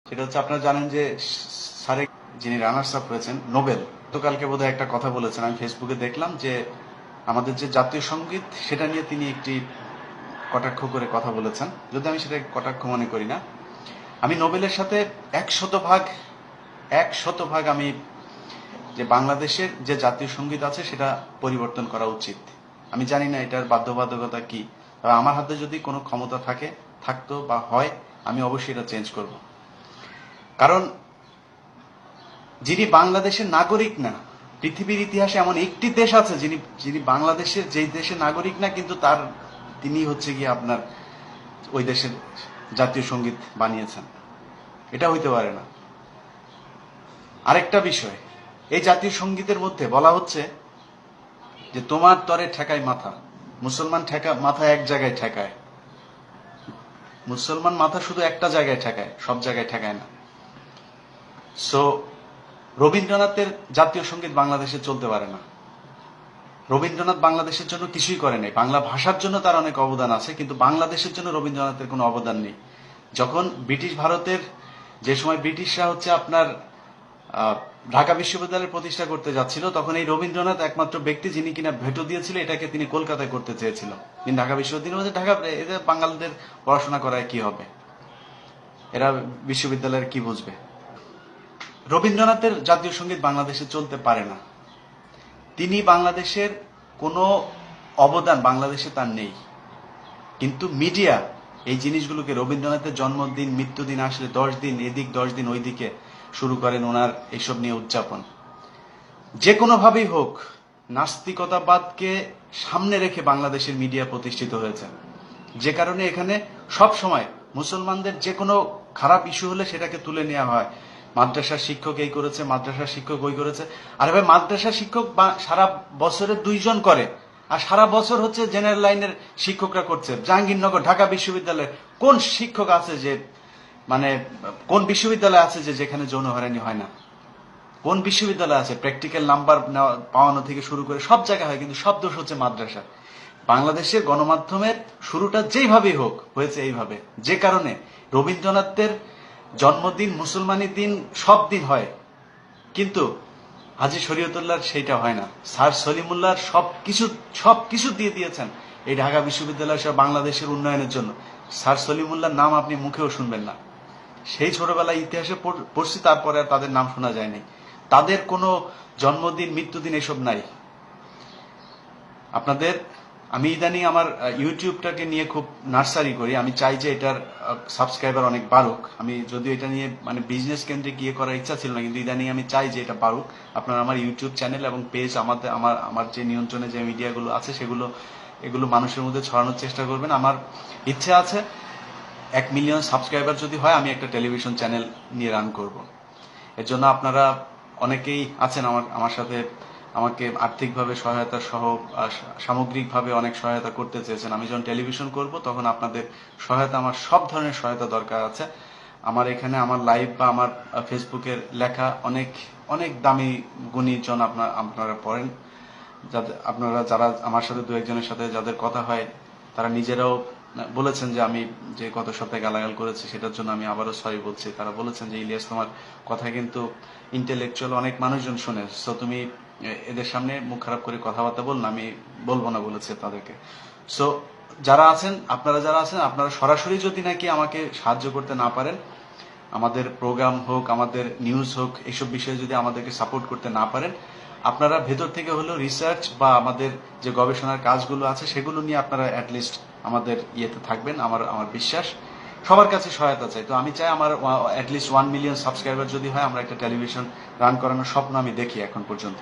সেটা হচ্ছে আপনারা জানেন যে সারেক যিনি রানার্স আপ হয়েছেন নোবেল, গতকালকে বোধহয় একটা কথা বলেছেন, আমি ফেসবুকে দেখলাম যে আমাদের যে জাতীয় সঙ্গীত সেটা নিয়ে তিনি একটি কটাক্ষ করে কথা বলেছেন। যদি আমি সেটা কটাক্ষ মনে করি না, আমি নোবেলের সাথে 100% আমি যে বাংলাদেশের যে জাতীয় সঙ্গীত আছে সেটা পরিবর্তন করা উচিত। আমি জানি না এটার বাধ্যবাধকতা কি, তবে আমার হাতে যদি কোনো ক্ষমতা থাকতো বা হয়, আমি অবশ্যই এটা চেঞ্জ করব। কারণ যিনি বাংলাদেশের নাগরিক না, পৃথিবীর ইতিহাসে এমন একটি দেশ আছে যিনি বাংলাদেশের যেই দেশের নাগরিক না, কিন্তু তিনি হচ্ছে গিয়ে আপনার ওই দেশের জাতীয় সঙ্গীত বানিয়েছেন। এটা হইতে পারে না। আরেকটা বিষয়, এই জাতীয় সঙ্গীতের মধ্যে বলা হচ্ছে যে তোমার তরে ঠেকায় মাথা, মুসলমান মাথা এক জায়গায় ঠেকায়, মুসলমান মাথা শুধু একটা জায়গায় ঠেকায়, সব জায়গায় ঠেকায় না। সো রবীন্দ্রনাথের জাতীয় সঙ্গীত বাংলাদেশে চলতে পারে না। রবীন্দ্রনাথ বাংলাদেশের জন্য কিছুই করে নাই, বাংলা ভাষার জন্য তার অনেক অবদান আছে, কিন্তু বাংলাদেশের জন্য রবীন্দ্রনাথের কোনো অবদান নেই। যখন ব্রিটিশ ভারতের, যে সময় ব্রিটিশরা হচ্ছে আপনার ঢাকা বিশ্ববিদ্যালয় প্রতিষ্ঠা করতে যাচ্ছিল, তখন এই রবীন্দ্রনাথ একমাত্র ব্যক্তি যিনি কিনা ভেটো দিয়েছিল এটাকে তিনি কলকাতায় করতে চেয়েছিল। কিন্তু ঢাকা বিশ্ববিদ্যালয় ঢাকা এদের বাঙালিদের পড়াশোনা করায় কি হবে, এরা বিশ্ববিদ্যালয়ের কি বুঝবে। রবীন্দ্রনাথের জাতীয় সঙ্গীত বাংলাদেশে চলতে পারে না। তিনি বাংলাদেশের কোনো অবদান বাংলাদেশে তার নেই, কিন্তু মিডিয়া এই জিনিসগুলোকে, রবীন্দ্রনাথের জন্মদিন মৃত্যুদিন আসলে 10 দিন এদিক 10 দিন ওই দিকে শুরু করেন ওনার এইসব নিয়ে উদযাপন। যে কোনোভাবেই হোক, নাস্তিকতাবাদকে সামনে রেখে বাংলাদেশের মিডিয়া প্রতিষ্ঠিত হয়েছে, যে কারণে এখানে সব সময় মুসলমানদের যে কোনো খারাপ ইস্যু হলে সেটাকে তুলে নেওয়া হয়। মাদ্রাসার শিক্ষক এই করেছে, মাদ্রাসার শিক্ষক ওই করেছে। আরে ভাই, মাদ্রাসার শিক্ষক সারা বছরে 2 জন করে, আর সারা বছর হচ্ছে জেনারেল লাইনের শিক্ষকরা করছে। জাহাঙ্গীরনগর ঢাকা বিশ্ববিদ্যালয়ে কোন শিক্ষক আছে যে, মানে কোন বিশ্ববিদ্যালয় আছে যে যেখানে যৌন হয়রানি হয় না? কোন বিশ্ববিদ্যালয় আছে? প্র্যাকটিক্যাল নাম্বার পাওয়ানো থেকে শুরু করে সব জায়গায় হয়, কিন্তু সব দোষ হচ্ছে মাদ্রাসা। বাংলাদেশের গণমাধ্যমের শুরুটা যেইভাবেই হোক হয়েছে এইভাবে, যে কারণে রবীন্দ্রনাথের জন্মদিন, মুসলমানি দিন, সব দিন হয়, কিন্তু হাজী শরীয়তুল্লাহর সেইটা হয় না। স্যার সলিমুল্লাহর সবকিছু দিয়ে দিয়েছেন এই ঢাকা বিশ্ববিদ্যালয় সহ বাংলাদেশের উন্নয়নের জন্য। স্যার সলিমুল্লাহর নাম আপনি মুখেও শুনবেন না। সেই ছোটবেলায় ইতিহাসে পড়ছি, তারপরে আর তাদের নাম শোনা যায়নি। তাদের কোনো জন্মদিন মৃত্যুদিন এসব নাই। আমি ইদানিং আমার ইউটিউবটাকে নিয়ে খুব নার্সারি করি। আমি চাই যে এটার সাবস্ক্রাইবার অনেক বাড়ুক। আমি যদিও এটা নিয়ে মানে বিজনেস কেন্দ্রে গিয়ে করার ইচ্ছা ছিল না, কিন্তু ইদানিং আমি চাই যে এটা বাড়ুক। আপনারা আমার ইউটিউব চ্যানেল এবং পেজ, আমার যে নিয়ন্ত্রণে যে মিডিয়াগুলো আছে এগুলো মানুষের মধ্যে ছড়ানোর চেষ্টা করবেন। আমার ইচ্ছে আছে 1 মিলিয়ন সাবস্ক্রাইবার যদি হয়, আমি একটা টেলিভিশন চ্যানেল নিয়ে রান করব। এর জন্য আপনারা অনেকেই আছেন আমার সাথে আমাকে আর্থিকভাবে সহায়তা সহ সামগ্রিকভাবে অনেক সহায়তা করতে চেয়েছেন। আমি যখন টেলিভিশন করব তখন আপনাদের সহায়তা, আমার সব ধরনের সহায়তা দরকার আছে। আমার এখানে আমার লাইভ বা আমার ফেসবুকের লেখা অনেক অনেক দামি গুণীজন আপনারা পড়েন। আপনারা যারা আমার সাথে 2-1 জনের সাথে যাদের কথা হয়, তারা নিজেরাও বলেছেন যে আমি যে গত সপ্তাহে গালাগাল করেছি সেটার জন্য আমি আবারও সরি বলছি। তারা বলেছেন যে ইলিয়াস, তোমার কথা কিন্তু ইন্টেলেকচুয়াল অনেক মানুষজন শোনে, সো তুমি এদের সামনে মুখ খারাপ করে কথাবার্তা বল না, আমি বলবো না বলেছে তাদেরকে। সো আপনারা আপনারা সরাসরি যদি নাকি আমাকে সাহায্য করতে না পারেন, আমাদের প্রোগ্রাম হোক, আমাদের নিউজ হোক, এইসব বিষয়ে যদি আমাদেরকে সাপোর্ট করতে না পারেন, আপনারা ভেতর থেকে হলেও রিসার্চ বা আমাদের যে গবেষণার কাজগুলো আছে সেগুলো নিয়ে আপনারা অ্যাটলিস্ট আমাদের ইয়েতে থাকবেন। আমার বিশ্বাস সবার কাছে সহায়তা চাই। তো আমি চাই আমার অ্যাটলিস্ট 1 মিলিয়ন সাবস্ক্রাইবার যদি হয়, আমরা একটা টেলিভিশন রান করানোর স্বপ্ন আমি দেখি এখন পর্যন্ত।